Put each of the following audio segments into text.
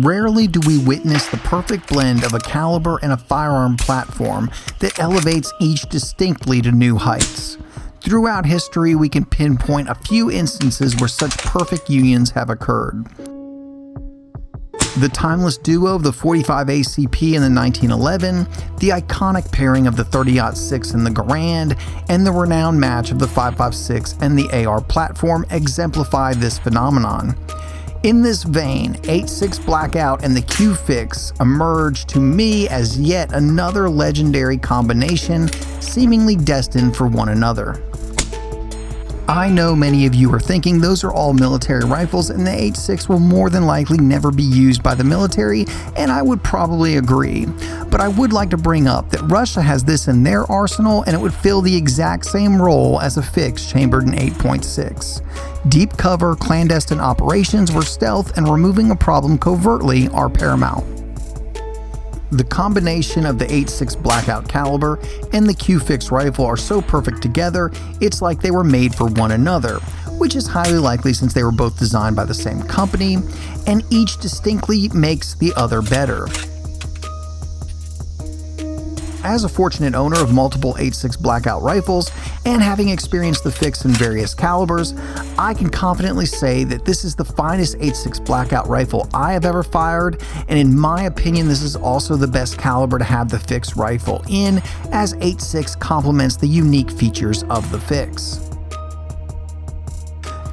Rarely do we witness the perfect blend of a caliber and a firearm platform that elevates each distinctly to new heights. Throughout history, we can pinpoint a few instances where such perfect unions have occurred. The timeless duo of the .45 ACP in the 1911, the iconic pairing of the .30-06 and the Garand, and the renowned match of the 5.56 and the AR platform exemplify this phenomenon. In this vein, 8.6 Blackout and the Q-Fix emerge to me as yet another legendary combination, seemingly destined for one another. I know many of you are thinking those are all military rifles and the 8.6 will more than likely never be used by the military, and I would probably agree. But I would like to bring up that Russia has this in their arsenal and it would fill the exact same role as a fix chambered in 8.6. Deep cover, clandestine operations where stealth and removing a problem covertly are paramount. The combination of the 8.6 Blackout caliber and the Q-Fix rifle are so perfect together, it's like they were made for one another, which is highly likely since they were both designed by the same company, and each distinctly makes the other better. As a fortunate owner of multiple 8.6 Blackout rifles, and having experienced the fix in various calibers, I can confidently say that this is the finest 8.6 Blackout rifle I have ever fired, and in my opinion this is also the best caliber to have the fix rifle in, as 8.6 complements the unique features of the fix.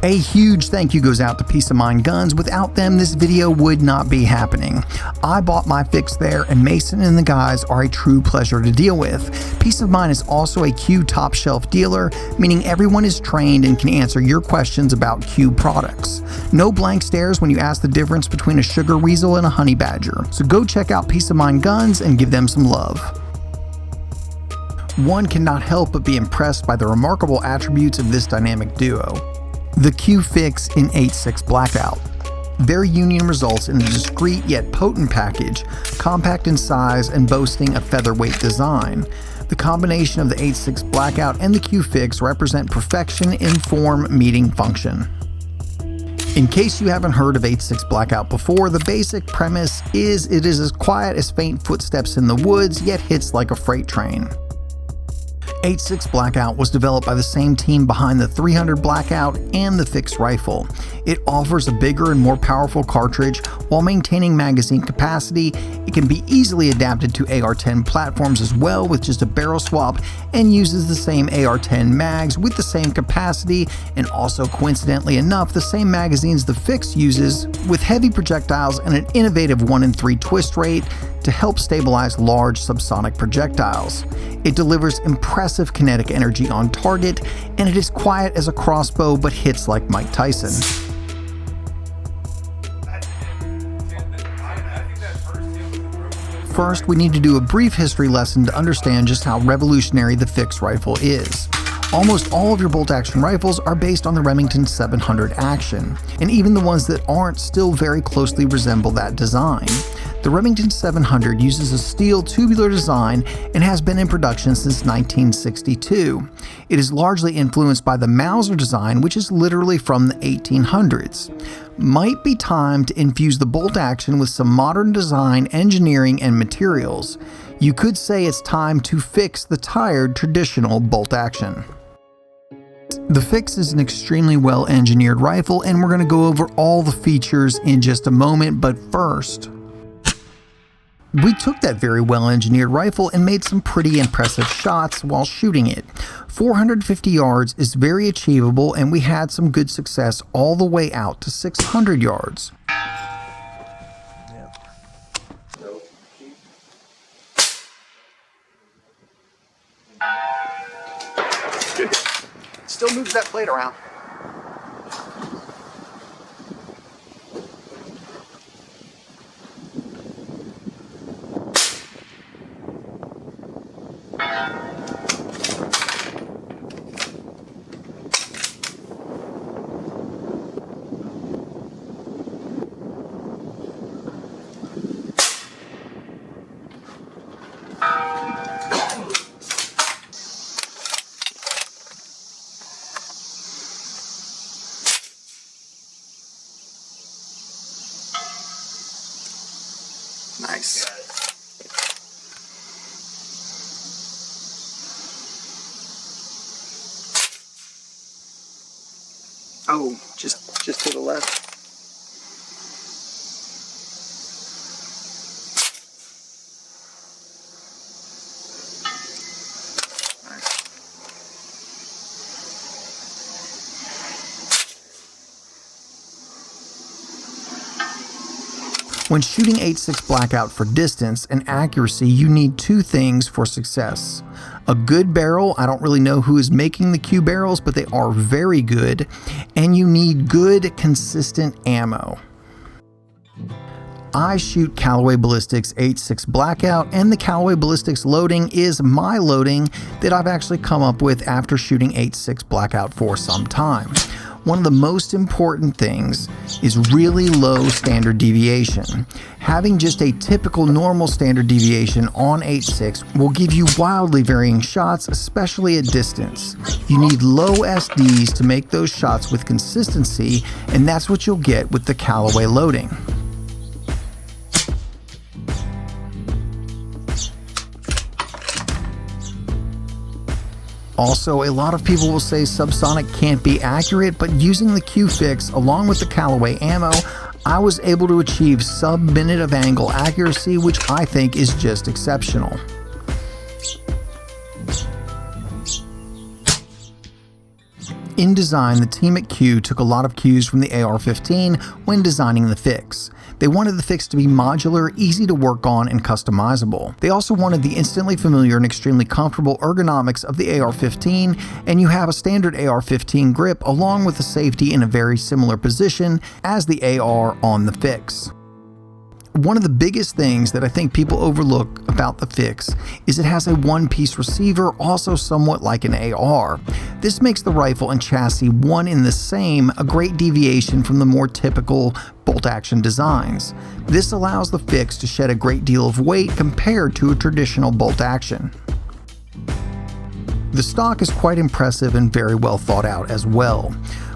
A huge thank you goes out to Peace of Mind Guns. Without them, this video would not be happening. I bought my fix there, and Mason and the guys are a true pleasure to deal with. Peace of Mind is also a Q top shelf dealer, meaning everyone is trained and can answer your questions about Q products. No blank stares when you ask the difference between a sugar weasel and a honey badger. So go check out Peace of Mind Guns and give them some love. One cannot help but be impressed by the remarkable attributes of this dynamic duo. The Q-Fix in 8.6 Blackout. Their union results in a discreet yet potent package, compact in size and boasting a featherweight design. The combination of the 8.6 Blackout and the Q-Fix represent perfection in form meeting function. In case you haven't heard of 8.6 Blackout before, the basic premise is it is as quiet as faint footsteps in the woods, yet hits like a freight train. 8.6 Blackout was developed by the same team behind the 300 Blackout and the fixed rifle. It offers a bigger and more powerful cartridge while maintaining magazine capacity. It can be easily adapted to AR-10 platforms as well with just a barrel swap, and uses the same AR-10 mags with the same capacity, and also coincidentally enough the same magazines the fix uses, with heavy projectiles and an innovative 1-in-3 twist rate to help stabilize large subsonic projectiles. It delivers impressive kinetic energy on target, and it is quiet as a crossbow but hits like Mike Tyson. First, we need to do a brief history lesson to understand just how revolutionary the fixed rifle is. Almost all of your bolt-action rifles are based on the Remington 700 action, and even the ones that aren't still very closely resemble that design. The Remington 700 uses a steel tubular design and has been in production since 1962. It is largely influenced by the Mauser design, which is literally from the 1800s. Might be time to infuse the bolt action with some modern design, engineering, and materials. You could say it's time to fix the tired traditional bolt action. The Fix is an extremely well engineered rifle, and we're going to go over all the features in just a moment, but first, we took that very well-engineered rifle and made some pretty impressive shots while shooting it. 450 yards is very achievable, and we had some good success all the way out to 600 yards. Still moves that plate around. Nice. Oh, just to the left. When shooting 8.6 Blackout for distance and accuracy, you need two things for success. A good barrel, I don't really know who is making the Q barrels, but they are very good, and you need good, consistent ammo. I shoot Callaway Ballistics 8.6 Blackout, and the Callaway Ballistics loading is my loading that I've actually come up with after shooting 8.6 Blackout for some time. One of the most important things is really low standard deviation. Having just a typical normal standard deviation on 8.6 will give you wildly varying shots, especially at distance. You need low SDs to make those shots with consistency, and that's what you'll get with the Callaway loading. Also, a lot of people will say subsonic can't be accurate, but using the Q-Fix along with the Callaway ammo, I was able to achieve sub-minute of angle accuracy, which I think is just exceptional. In design, the team at Q took a lot of cues from the AR-15 when designing the Fix. They wanted the Fix to be modular, easy to work on, and customizable. They also wanted the instantly familiar and extremely comfortable ergonomics of the AR-15, and you have a standard AR-15 grip along with the safety in a very similar position as the AR on the Fix. One of the biggest things that I think people overlook about the Fix is it has a one-piece receiver, also somewhat like an AR. This makes the rifle and chassis one in the same, a great deviation from the more typical bolt-action designs. This allows the Fix to shed a great deal of weight compared to a traditional bolt-action. The stock is quite impressive and very well thought out as well.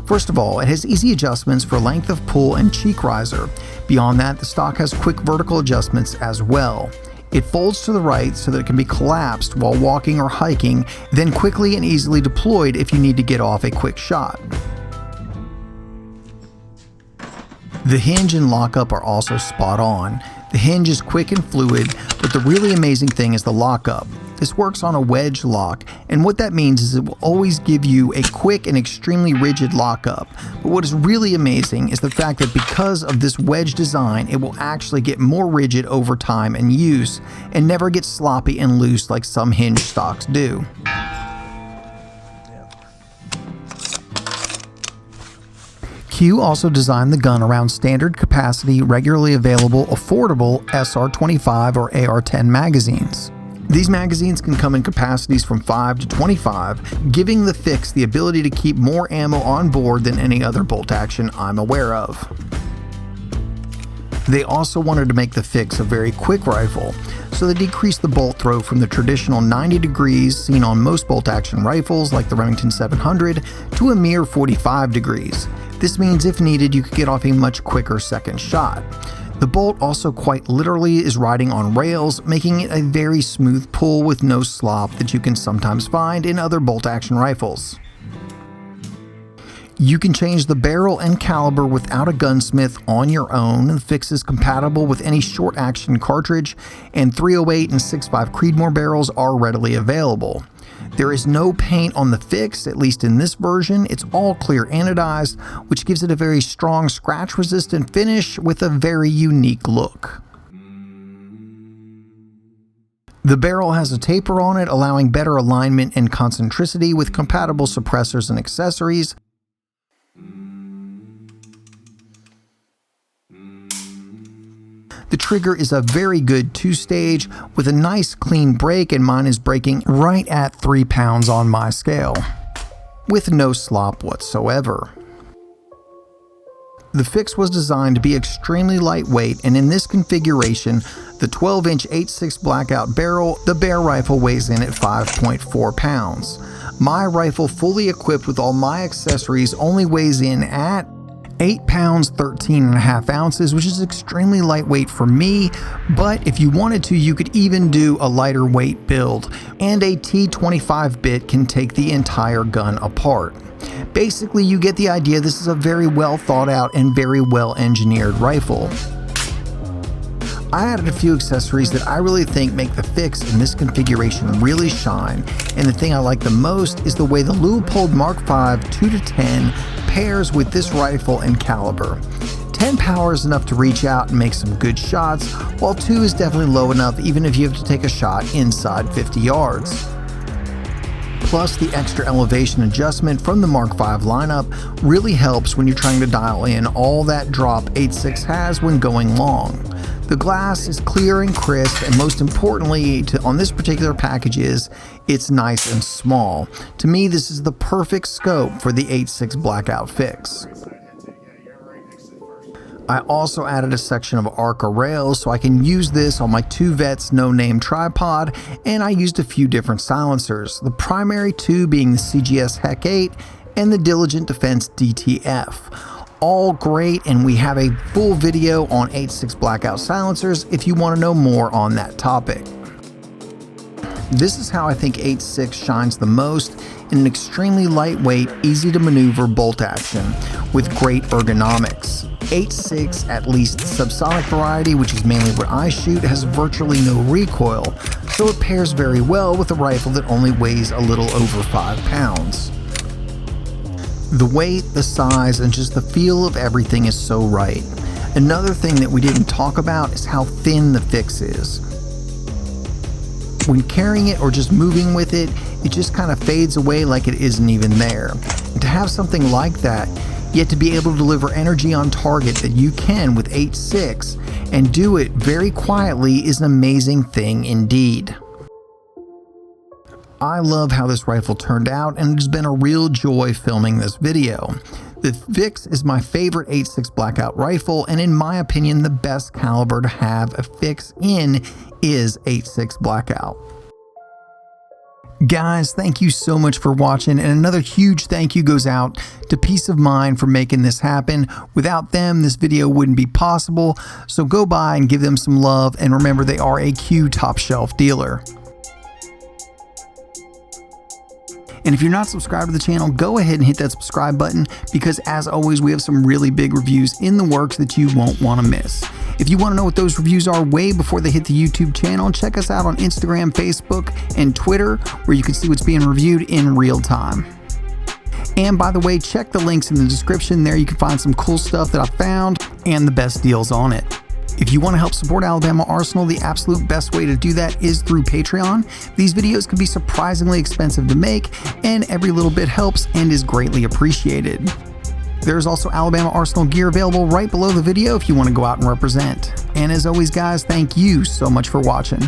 First of all, it has easy adjustments for length of pull and cheek riser. Beyond that, the stock has quick vertical adjustments as well. It folds to the right so that it can be collapsed while walking or hiking, then quickly and easily deployed if you need to get off a quick shot. The hinge and lockup are also spot on. The hinge is quick and fluid, but the really amazing thing is the lockup. This works on a wedge lock, and what that means is it will always give you a quick and extremely rigid lockup. But what is really amazing is the fact that because of this wedge design, it will actually get more rigid over time and use, and never get sloppy and loose like some hinge stocks do. Q also designed the gun around standard capacity, regularly available, affordable SR25 or AR-10 magazines. These magazines can come in capacities from 5 to 25, giving the Fix the ability to keep more ammo on board than any other bolt action I'm aware of. They also wanted to make the Fix a very quick rifle, so they decreased the bolt throw from the traditional 90 degrees seen on most bolt action rifles like the Remington 700 to a mere 45 degrees. This means if needed, you could get off a much quicker second shot. The bolt also quite literally is riding on rails, making it a very smooth pull with no slop that you can sometimes find in other bolt-action rifles. You can change the barrel and caliber without a gunsmith on your own. The Fix is compatible with any short-action cartridge, and .308 and 6.5 Creedmoor barrels are readily available. There is no paint on the Fix, at least in this version. It's all clear anodized, which gives it a very strong scratch-resistant finish with a very unique look. The barrel has a taper on it, allowing better alignment and concentricity with compatible suppressors and accessories. The trigger is a very good 2-stage with a nice clean break, and mine is breaking right at 3 pounds on my scale, with no slop whatsoever. The Fix was designed to be extremely lightweight, and in this configuration, the 12-inch 8.6 Blackout barrel, the Bear rifle weighs in at 5.4 pounds. My rifle, fully equipped with all my accessories, only weighs in at 8 pounds 13.5 ounces, which is extremely lightweight for me, but if you wanted to, you could even do a lighter weight build, and a T25 bit can take the entire gun apart. Basically, you get the idea. This is a very well thought out and very well engineered rifle. I added a few accessories that I really think make the fix in this configuration really shine, and the thing I like the most is the way the Leupold Mark V 2-10 pairs with this rifle and caliber. 10 power is enough to reach out and make some good shots, while 2 is definitely low enough even if you have to take a shot inside 50 yards. Plus, the extra elevation adjustment from the Mark V lineup really helps when you're trying to dial in all that drop 8.6 has when going long. The glass is clear and crisp, and most importantly on this particular package is it's nice and small. To me, this is the perfect scope for the 8.6 Blackout fix. I also added a section of Arca rails so I can use this on my 2 Vets no-name tripod, and I used a few different silencers, the primary 2 being the CGS HEC 8 and the Diligent Defense DTF. All great, and we have a full video on 8.6 Blackout silencers if you want to know more on that topic. This is how I think 8.6 shines the most, in an extremely lightweight, easy to maneuver bolt action with great ergonomics. 8.6, at least subsonic variety, which is mainly what I shoot, has virtually no recoil, so it pairs very well with a rifle that only weighs a little over 5 pounds. The weight, the size, and just the feel of everything is so right. Another thing that we didn't talk about is how thin the fix is. When carrying it or just moving with it, it just kind of fades away like it isn't even there. And to have something like that, yet to be able to deliver energy on target that you can with 8.6 and do it very quietly is an amazing thing indeed. I love how this rifle turned out, and it has been a real joy filming this video. The Fix is my favorite 8.6 Blackout rifle, and in my opinion, the best caliber to have a fix in is 8.6 Blackout. Guys, thank you so much for watching, and another huge thank you goes out to Peace of Mind for making this happen. Without them, this video wouldn't be possible, so go by and give them some love, and remember they are a Q top shelf dealer. And if you're not subscribed to the channel, go ahead and hit that subscribe button, because as always, we have some really big reviews in the works that you won't want to miss. If you want to know what those reviews are way before they hit the YouTube channel, check us out on Instagram, Facebook, and Twitter, where you can see what's being reviewed in real time. And by the way, check the links in the description. There you can find some cool stuff that I found and the best deals on it. If you want to help support Alabama Arsenal, the absolute best way to do that is through Patreon. These videos can be surprisingly expensive to make, and every little bit helps and is greatly appreciated. There's also Alabama Arsenal gear available right below the video if you want to go out and represent. And as always, guys, thank you so much for watching.